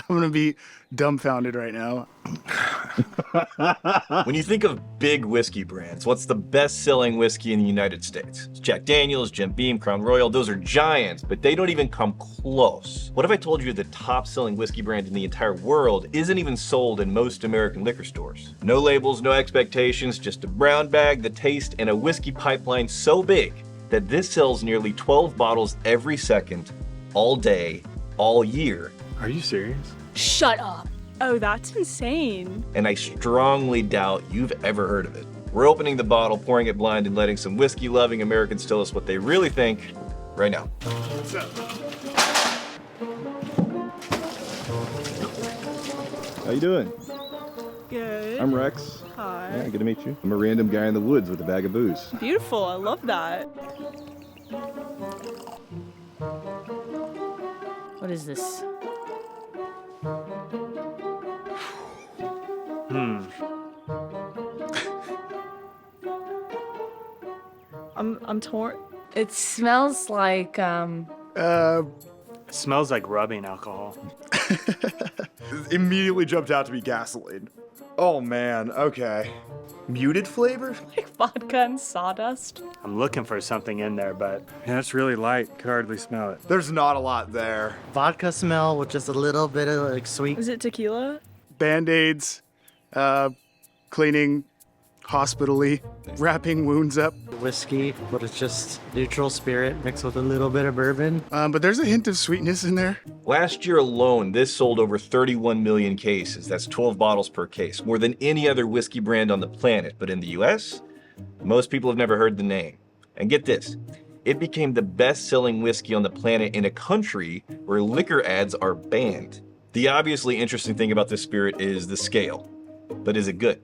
I'm gonna be dumbfounded right now. When you think of big whiskey brands, what's the best-selling whiskey in the United States? It's Jack Daniel's, Jim Beam, Crown Royal. Those are giants, but they don't even come close. What if I told you the top-selling whiskey brand in the entire world isn't even sold in most American liquor stores? No labels, no expectations, just a brown bag, the taste, and a whiskey pipeline so big that this sells nearly 12 bottles every second, all day, all year. Are you serious? Shut up. Oh, that's insane. And I strongly doubt you've ever heard of it. We're opening the bottle, pouring it blind, and letting some whiskey-loving Americans tell us what they really think right now. What's up? How you doing? Good. I'm Rex. Hi. Yeah, good to meet you. I'm a random guy in the woods with a bag of booze. Beautiful. I love that. What is this? I'm torn. It smells like, Smells like rubbing alcohol. Immediately jumped out to be gasoline. Oh man, okay. Muted flavor? Like vodka and sawdust. I'm looking for something in there, but yeah, it's really light. Could hardly smell it. There's not a lot there. Vodka smell with just a little bit of like sweet. Is it tequila? Band-aids, cleaning hospitally, wrapping wounds up. Whiskey, but it's just neutral spirit mixed with a little bit of bourbon. But there's a hint of sweetness in there. Last year alone, this sold over 31 million cases. That's 12 bottles per case, more than any other whiskey brand on the planet. But in the US, most people have never heard the name. And get this, it became the best-selling whiskey on the planet in a country where liquor ads are banned. The obviously interesting thing about this spirit is the scale. But is it good?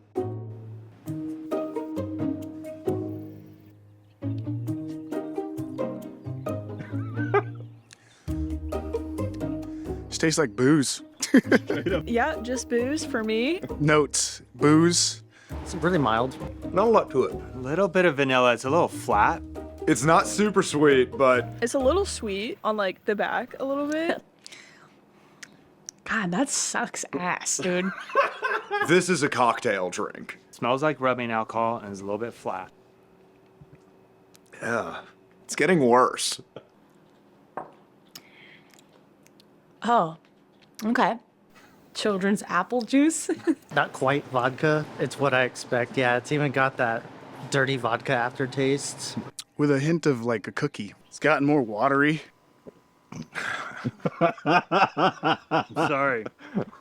Tastes like booze. Yeah, just booze for me. Notes, booze. It's really mild. Not a lot to it. A little bit of vanilla. It's a little flat. It's not super sweet, but It's a little sweet on like the back a little bit. God, that sucks ass, dude. this is a cocktail drink. Smells like rubbing alcohol and is a little bit flat. Yeah. It's getting worse. Oh, okay. Children's apple juice. Not quite vodka. It's what I expect. Yeah, it's even got that dirty vodka aftertaste. With a hint of like a cookie. It's gotten more watery. Sorry.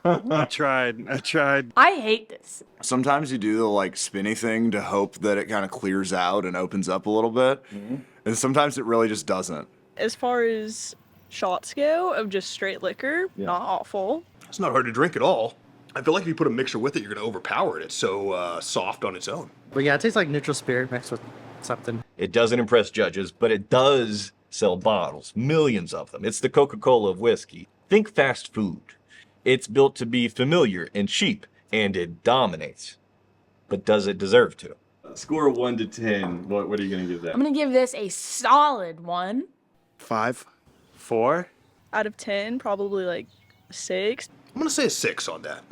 I tried. I hate this. Sometimes you do the like spinny thing to hope that it kind of clears out and opens up a little bit. And sometimes it really just doesn't. As far as shot scale of just straight liquor, not awful. It's not hard to drink at all. I feel like if you put a mixture with it, you're going to overpower it. It's so soft on its own. But yeah, it tastes like neutral spirit mixed with something. It doesn't impress judges, but it does sell bottles, millions of them. It's the Coca-Cola of whiskey. Think fast food. It's built to be familiar and cheap, and it dominates. But does it deserve to? Score 1 to 10. What are you going to give that? I'm gonna give this a solid 1. 5. 4? Out of 10, probably like 6. I'm going to say a 6 on that.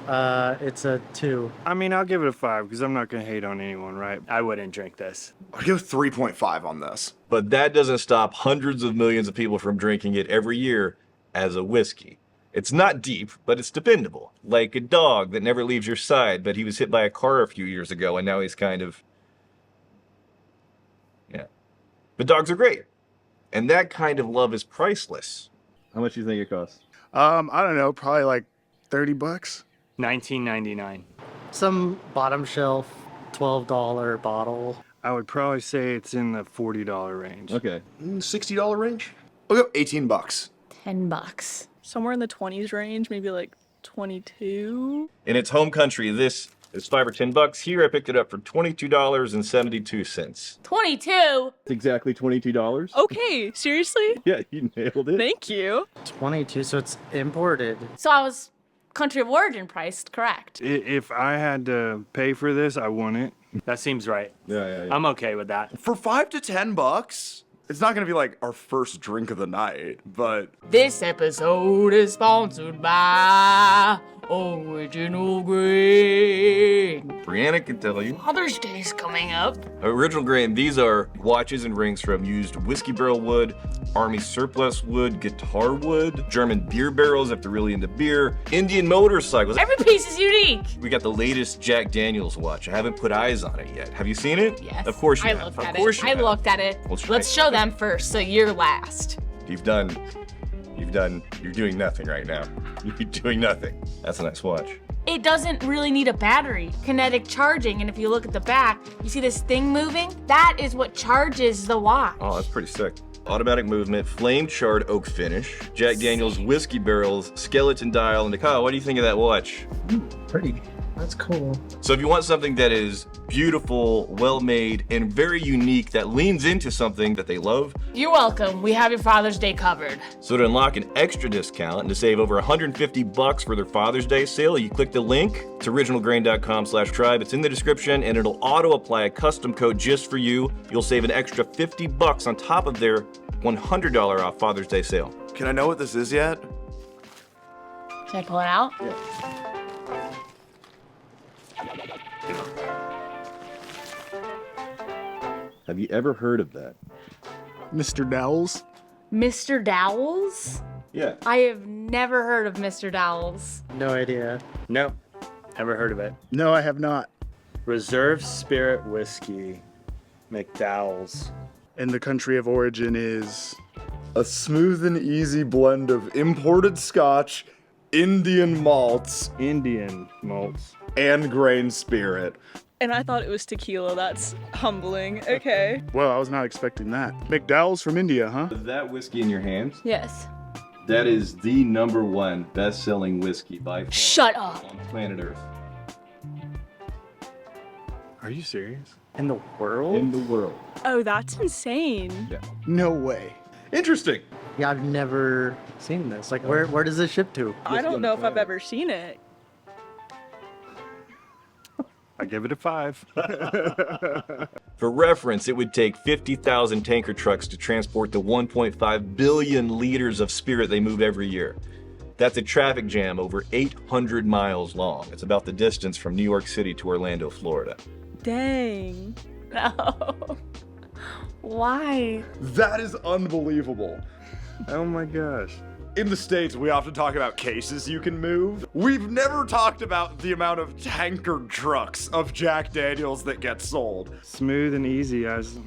It's a 2. I mean, I'll give it a 5 because I'm not going to hate on anyone, right? I wouldn't drink this. I'll give 3.5 on this. But that doesn't stop hundreds of millions of people from drinking it every year as a whiskey. It's not deep, but it's dependable. Like a dog that never leaves your side, but he was hit by a car a few years ago and now he's kind of... Yeah. But dogs are great. And that kind of love is priceless. How much do you think it costs? I don't know, probably like $30. $19.99. Some bottom shelf $12 bottle. I would probably say it's in the $40 range. Okay. $60 range? I'll go $18. $10. Somewhere in the 20s range, maybe like 22. In its home country, this is $5 or $10. Here I picked it up for $22.72. 22? It's exactly $22. Okay, seriously? Yeah, you nailed it. Thank you. 22, so it's imported. So I was country of origin priced, correct? If I had to pay for this, I wouldn't. That seems right. Yeah. I'm okay with that. For $5 to $10? It's not gonna be like our first drink of the night, but This episode is sponsored by Original Grain. Brianna can tell you. Father's Day's coming up. Original Grain, these are watches and rings from used whiskey barrel wood, army surplus wood, guitar wood, German beer barrels if they're really into beer, Indian motorcycles. Every piece is unique. We got the latest Jack Daniels watch. I haven't put eyes on it yet. Have you seen it? Yes. Of course you I have. looked Of at course it. you I have. looked at it. Well, try- Let's show them first, so you're last. You're doing nothing right now. You're doing nothing. That's a nice watch. It doesn't really need a battery. Kinetic charging, and if you look at the back, you see this thing moving? That is what charges the watch. Oh, that's pretty sick. Automatic movement, flame charred oak finish, Jack Daniels whiskey barrels, skeleton dial, and Kyle, what do you think of that watch? Pretty. That's cool. So if you want something that is beautiful, well-made, and very unique that leans into something that they love, You're welcome. We have your Father's Day covered. so to unlock an extra discount and to save over $150 for their Father's Day sale, you click the link to originalgrain.com/tribe. It's in the description, and it'll auto-apply a custom code just for you. You'll save an extra $50 on top of their $100 off Father's Day sale. can I know what this is yet? Can I pull it out? Have you ever heard of that? Mr. Dowell's. Mr. Dowell's? Yeah. I have never heard of Mr. Dowell's. No idea. Nope. Never heard of it. No, I have not. Reserve Spirit Whiskey. McDowell's. And the country of origin is. A smooth and easy blend of imported scotch, Indian malts, Indian malts. and grain spirit. And I thought it was tequila. That's humbling. Okay. Well, I was not expecting that. McDowell's from India, huh? That whiskey in your hands, Yes. that is the #1 best-selling whiskey by far Shut up. on planet Earth. Are you serious? In the world? In the world. Oh, that's insane. No way. Interesting. Yeah, I've never seen this. Like, where does this ship to? I don't know if I've ever seen it. I give it a 5. For reference, it would take 50,000 tanker trucks to transport the 1.5 billion liters of spirit they move every year. That's a traffic jam over 800 miles long. It's about the distance from New York City to Orlando, Florida. Dang. No. Why? That is unbelievable. Oh my gosh. In the States, we often talk about cases you can move. We've never talked about the amount of tanker trucks of Jack Daniels that get sold. Smooth and easy. I was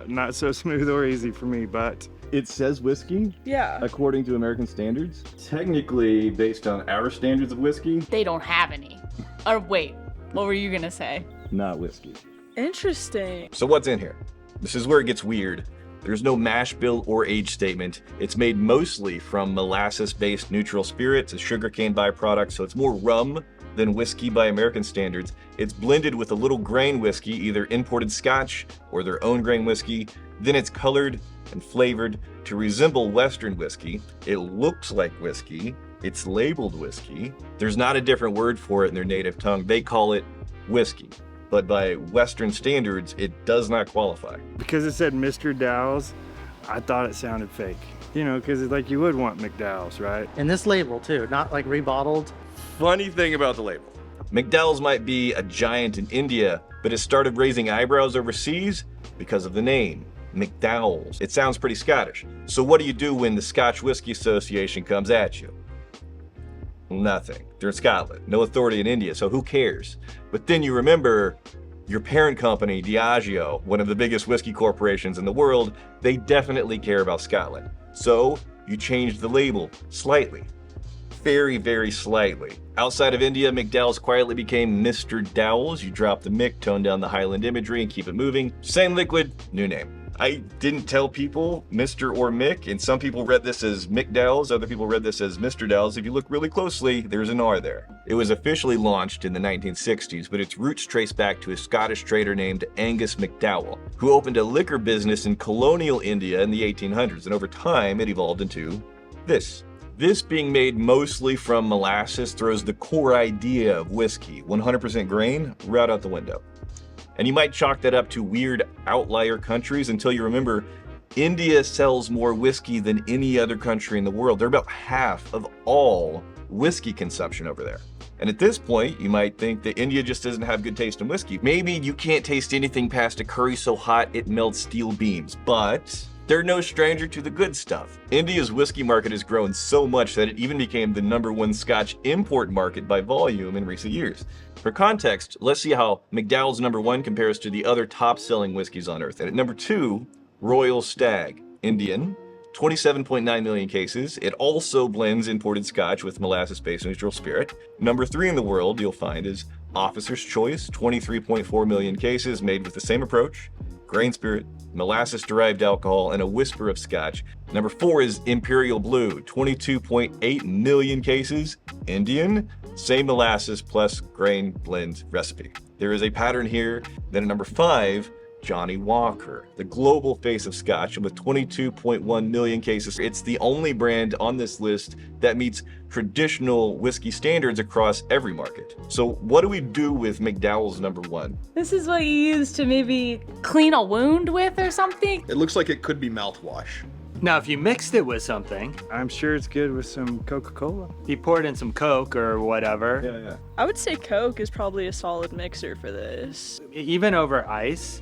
not so smooth or easy for me, but It says whiskey, Yeah. according to American standards. Technically, based on our standards of whiskey, They don't have any. Or wait, what were you gonna say? not whiskey. Interesting. So what's in here? This is where it gets weird. There's no mash bill or age statement. It's made mostly from molasses-based neutral spirits, a sugarcane byproduct, so it's more rum than whiskey by American standards. It's blended with a little grain whiskey, either imported Scotch or their own grain whiskey. Then it's colored and flavored to resemble Western whiskey. It looks like whiskey. It's labeled whiskey. There's not a different word for it in their native tongue. They call it whiskey. But by Western standards, it does not qualify. because it said Mr. Dowell's, I thought it sounded fake. You know, because like you would want McDowell's, right? And this label, too, not like rebottled. Funny thing about the label. McDowell's might be a giant in India, but it started raising eyebrows overseas because of the name, McDowell's. It sounds pretty Scottish. So what do you do when the Scotch Whisky Association comes at you? Nothing. They're in Scotland. No authority in India, so who cares? But then you remember your parent company, Diageo, one of the biggest whiskey corporations in the world, they definitely care about Scotland. So you changed the label slightly. Very, very slightly. Outside of India, McDowell's quietly became Mr. Dowell's. You drop the Mick, tone down the Highland imagery, and keep it moving. Same liquid, new name. I didn't tell people Mr. or Mick, and some people read this as McDowell's, other people read this as Mr. Dowell's. If you look really closely, there's an R there. It was officially launched in the 1960s, but its roots trace back to a Scottish trader named Angus McDowell, who opened a liquor business in colonial India in the 1800s, and over time it evolved into this. This being made mostly from molasses throws the core idea of whiskey, 100% grain, right out the window. And you might chalk that up to weird outlier countries until you remember India sells more whiskey than any other country in the world. They're about half of all whiskey consumption over there. And at this point, you might think that India just doesn't have good taste in whiskey. Maybe you can't taste anything past a curry so hot it melts steel beams, but they're no stranger to the good stuff. India's whiskey market has grown so much that it even became the #1 Scotch import market by volume in recent years. For context, let's see how McDowell's #1 compares to the other top-selling whiskeys on earth. And at number 2, Royal Stag, Indian, 27.9 million cases. It also blends imported Scotch with molasses-based neutral spirit. Number 3 in the world, you'll find, is Officer's Choice, 23.4 million cases, made with the same approach. Grain spirit, molasses-derived alcohol, and a whisper of Scotch. Number 4 is Imperial Blue, 22.8 million cases, Indian, same molasses plus grain blend recipe. There is a pattern here. Then at number 5, Johnny Walker, the global face of Scotch with 22.1 million cases. It's the only brand on this list that meets traditional whiskey standards across every market. So what do we do with McDowell's #1? This is what you use to maybe clean a wound with or something? It looks like it could be mouthwash. Now, if you mixed it with something, I'm sure it's good with some Coca-Cola. You poured in some Coke or whatever. Yeah. I would say Coke is probably a solid mixer for this. Even over ice,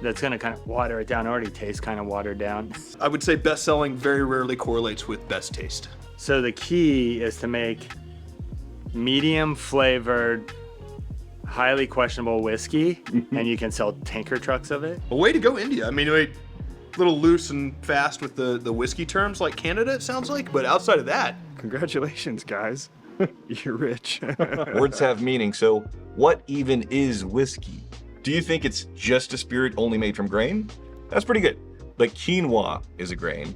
that's gonna kind of water it down. It already tastes kind of watered down. I would say best selling very rarely correlates with best taste. So the key is to make medium flavored, highly questionable whiskey, and you can sell tanker trucks of it. Well, way to go, India. I mean, a little loose and fast with the whiskey terms like Canada, it sounds like, but outside of that, Congratulations, guys. You're rich. Words have meaning, so what even is whiskey? Do you think it's just a spirit only made from grain? That's pretty good. But quinoa is a grain.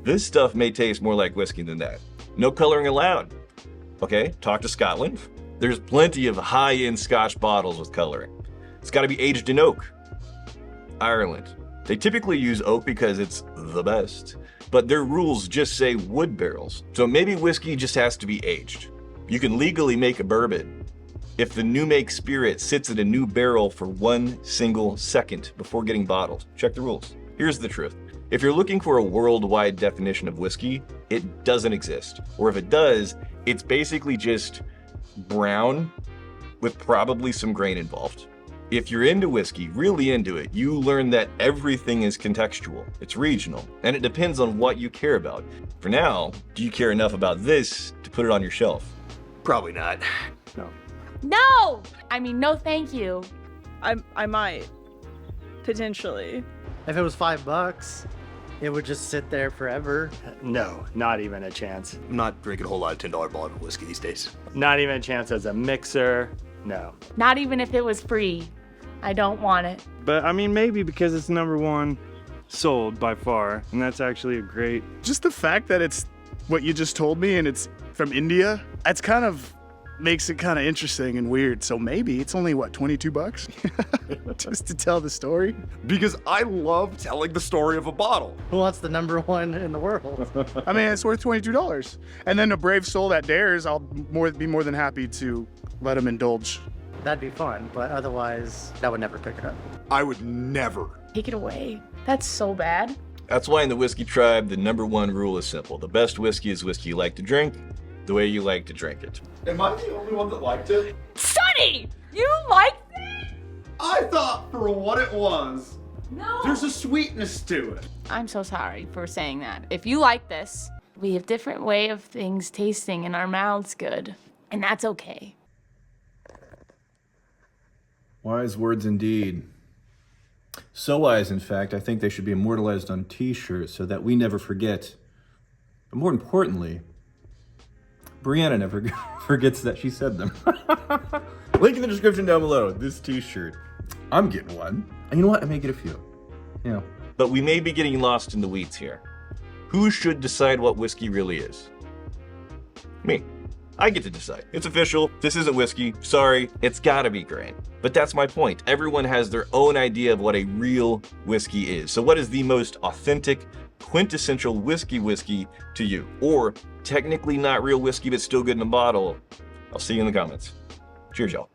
This stuff may taste more like whiskey than that. No coloring allowed. Okay, talk to Scotland. There's plenty of high-end Scotch bottles with coloring. It's got to be aged in oak. Ireland. They typically use oak because it's the best, but their rules just say wood barrels. So maybe whiskey just has to be aged. You can legally make a bourbon if the new make spirit sits in a new barrel for 1 single second before getting bottled. Check the rules. Here's the truth. If you're looking for a worldwide definition of whiskey, it doesn't exist. Or if it does, it's basically just brown with probably some grain involved. If you're into whiskey, really into it, you learn that everything is contextual. It's regional, and it depends on what you care about. For now, do you care enough about this to put it on your shelf? probably not. No! I mean, no thank you. I might. Potentially. If it was $5, it would just sit there forever. No, not even a chance. I'm not drinking a whole lot of $10 bottle of whiskey these days. Not even a chance as a mixer. No. Not even if it was free. I don't want it. But I mean, maybe because it's #1 sold by far, and that's actually a great. Just the fact that it's what you just told me and it's from India, that's kind of makes it kind of interesting and weird. So maybe it's only what, $22 just to tell the story. Because I love telling the story of a bottle. Who wants the #1 in the world? I mean, it's worth $22. And then a brave soul that dares, I'll be more than happy to let him indulge. That'd be fun, but otherwise, I would never pick it up. I would never. Take it away. That's so bad. That's why in the whiskey tribe, the #1 rule is simple. The best whiskey is whiskey you like to drink, the way you like to drink it. Am I the only one that liked it? Sonny! You like this? I thought for what it was, No. there's a sweetness to it. I'm so sorry for saying that. If you like this, we have different way of things tasting in our mouths good. And that's okay. Wise words indeed. So wise, in fact, I think they should be immortalized on t-shirts so that we never forget. But more importantly, Brianna never forgets that she said them. Link in the description down below. This t-shirt. I'm getting one. And you know what? I may get a few. Yeah. But we may be getting lost in the weeds here. Who should decide what whiskey really is? Me. I get to decide. It's official. This isn't whiskey. Sorry, it's gotta be grain. But that's my point. Everyone has their own idea of what a real whiskey is. So what is the most authentic, quintessential whiskey to you? Or technically not real whiskey, but still good in a bottle? I'll see you in the comments. Cheers, y'all.